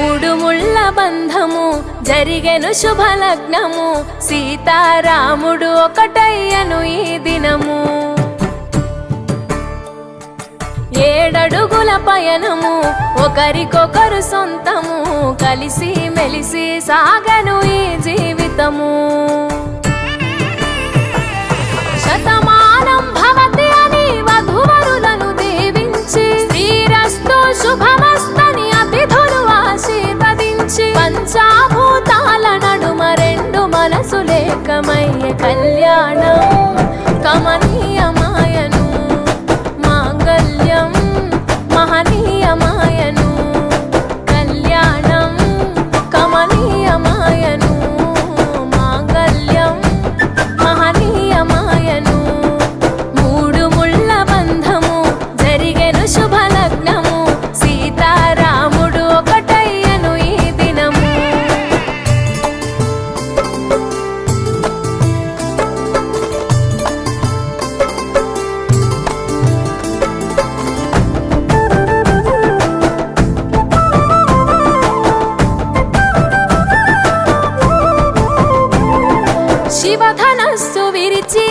మూడు ముళ్ళ బంధము జరిగెను శుభలగ్నము సీతారాముడు ఒకటయ్యను ఈ దినము. 7 అడుగుల పయనము ఒకరికొకరు సొంతము కలిసి మెలిసి సాగను ఈ జీవితము. శతమానం భవతి అని వధువరులను దీవించి శ్రీరస్తు శుభమస్తని అతిథులు ఆశీర్వదించి పంచాభూతాల నడుమ 2 మనసులేకమయ్యే కళ్యాణం కమనీయమాయను మాంగళ్యం మహనీయమాయను కళ్యాణం కమనీయమాయను మాంగళ్యం మహనీయమాయను. మూడు ముళ్ళ బంధము జరిగెను శుభలగ్నము సీతారాముడు ఒకటయ్యను ఈ దినము. శివధనస్సు విరిచి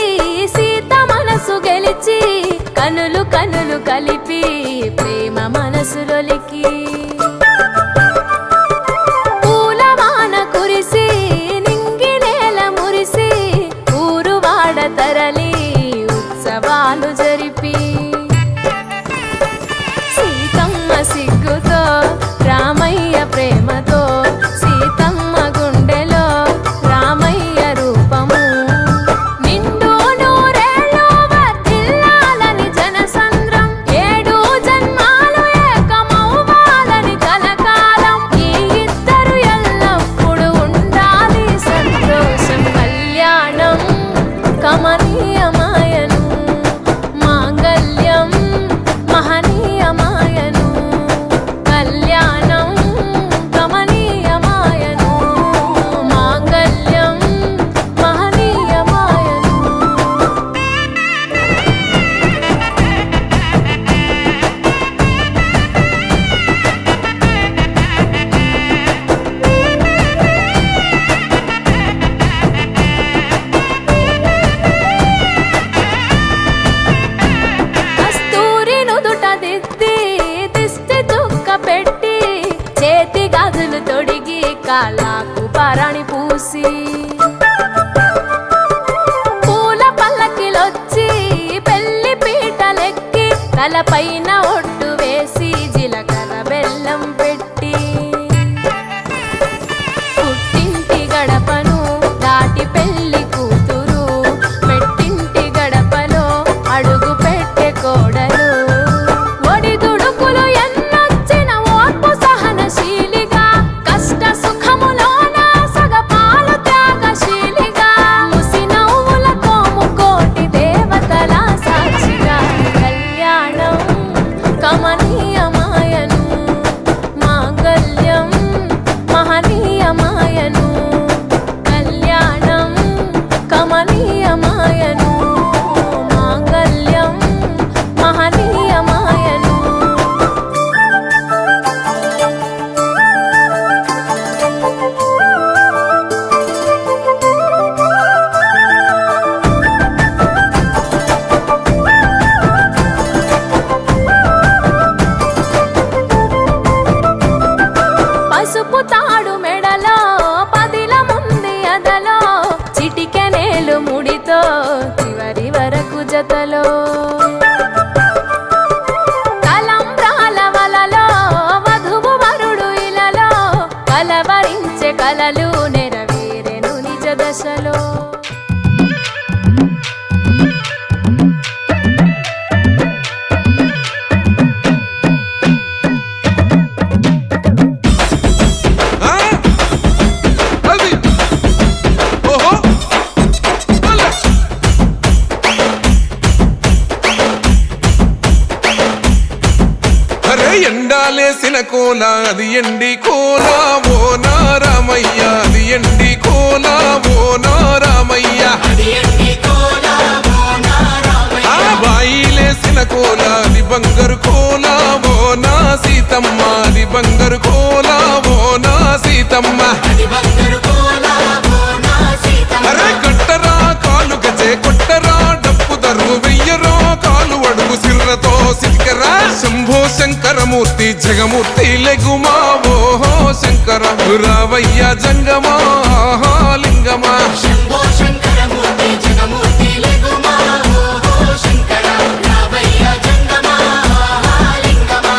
సీత మనసు గెలిచి కనులు కనులు కలిపి ప్రేమ మనసులొలికి పూలవాన కురిసి నింగి నేల మురిసి ఊరువాడ తరలి ఉత్సవాలు జరిపి సీతమ్మ సిగ్గుతో రామయ్య ప్రేమతో సీతమ్మ గుండెలో రామయ్య రూపము నిండు నూరేళ్ళు వర్ధిల్లాలని జనసంద్రం 7 జన్మాలు ఏకమవ్వాలని కలకాలం ఈ ఇద్దరు ఎల్లప్పుడూ ఉండాలి సంతోషం కళ్యాణం కమనీయమాయను మాంగళ్యం మహనీయమాయను కళ్యాణం కమనీయమాయను మాంగళ్యం మహనీయమాయను. కస్తూరి నుదుట దిద్ది దిష్టి చుక్క పెట్టి చేతి గాజులు తొడిగి కాళ్ళకు పారాణి పూసి పూల పల్లకిలొచ్చి పెళ్లి పీటలెక్కి తలపైన ఒట్టు వేసి జీలకర్ర బెల్లం పెట్టి పుట్టింటి గడపను దాటి పెళ్లి కూతురు పెట్టింటి గడపలో అడుగు పెట్టే కోడలు ఒడిదుడుకులు ఎన్నొచ్చిన ఓర్పు సహనశీలిగా కష్ట సుఖములోన సగపాలు త్యాగశీలిగా ముసి నవ్వులతో ముకోటి దేవతల సాక్షిగా కళ్యాణం కమనీయమాయను మాంగళ్యం మహనీయమాయను కళ్యాణం కమనీయమాయను మాంగళ్యం మహనీయమాయను. పసుపు తాడు మెడలో పదిల ముంది అదలో చిటికెనేలు ముడితో చివరి వరకు జతలో తలంబ్రాల వలలో వధువు వరుడు ఇలలో కలవరించే కలలు నెరవేరెను నిజ దశలో. ఎండాలేసిన కోల అది ఎండి కోల ఓ నారామయ్య అది ఎండి కోల ఓ నారామయ్య ఆ బాయిలేసిన కోల అది బంగారు కోల ఓ నా సీతమ్మ అది బంగారు కోల ఓ శంకరమూర్తి లెగుమా ఓహో శంకర రావయ్య జంగమా ఆహా లింగమా శంభో శంకరమూర్తి జగమూర్తి లెగుమా ఓహో శంకర రావయ్య జంగమా లింగమా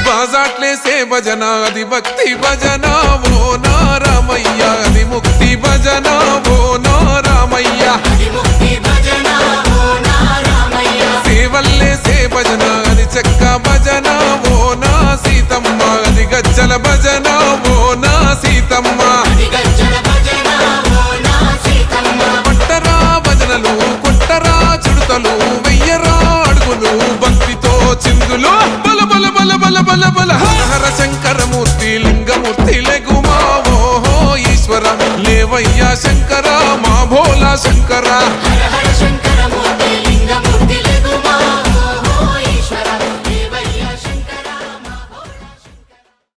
బాజాట్లేసే భజన అది భక్తి భజన ఓ నారామయ్య అది ముక్తి భజన ఓ నారామయ్య అది ముక్తి భజన ఓ నారామయ్య సేవల్లేసే భజన అది చెక్క భజన ఓ నా సీతమ్మ అది గజ్జల భజన ఓ నా సీతమ్మ అది గజ్జల భజన ఓ నా సీతమ్మ పట్టరా భజనలు కొట్టరా చుడతలు వెయ్యరా అడుగులు భక్తితో చిందులు బల బల బల బల బల బల హర హర శంకరమూర్తి లింగమూర్తి లెగుమా ఓహో ఈశ్వర లేవయ్యా శంకర మా భోలా శంకర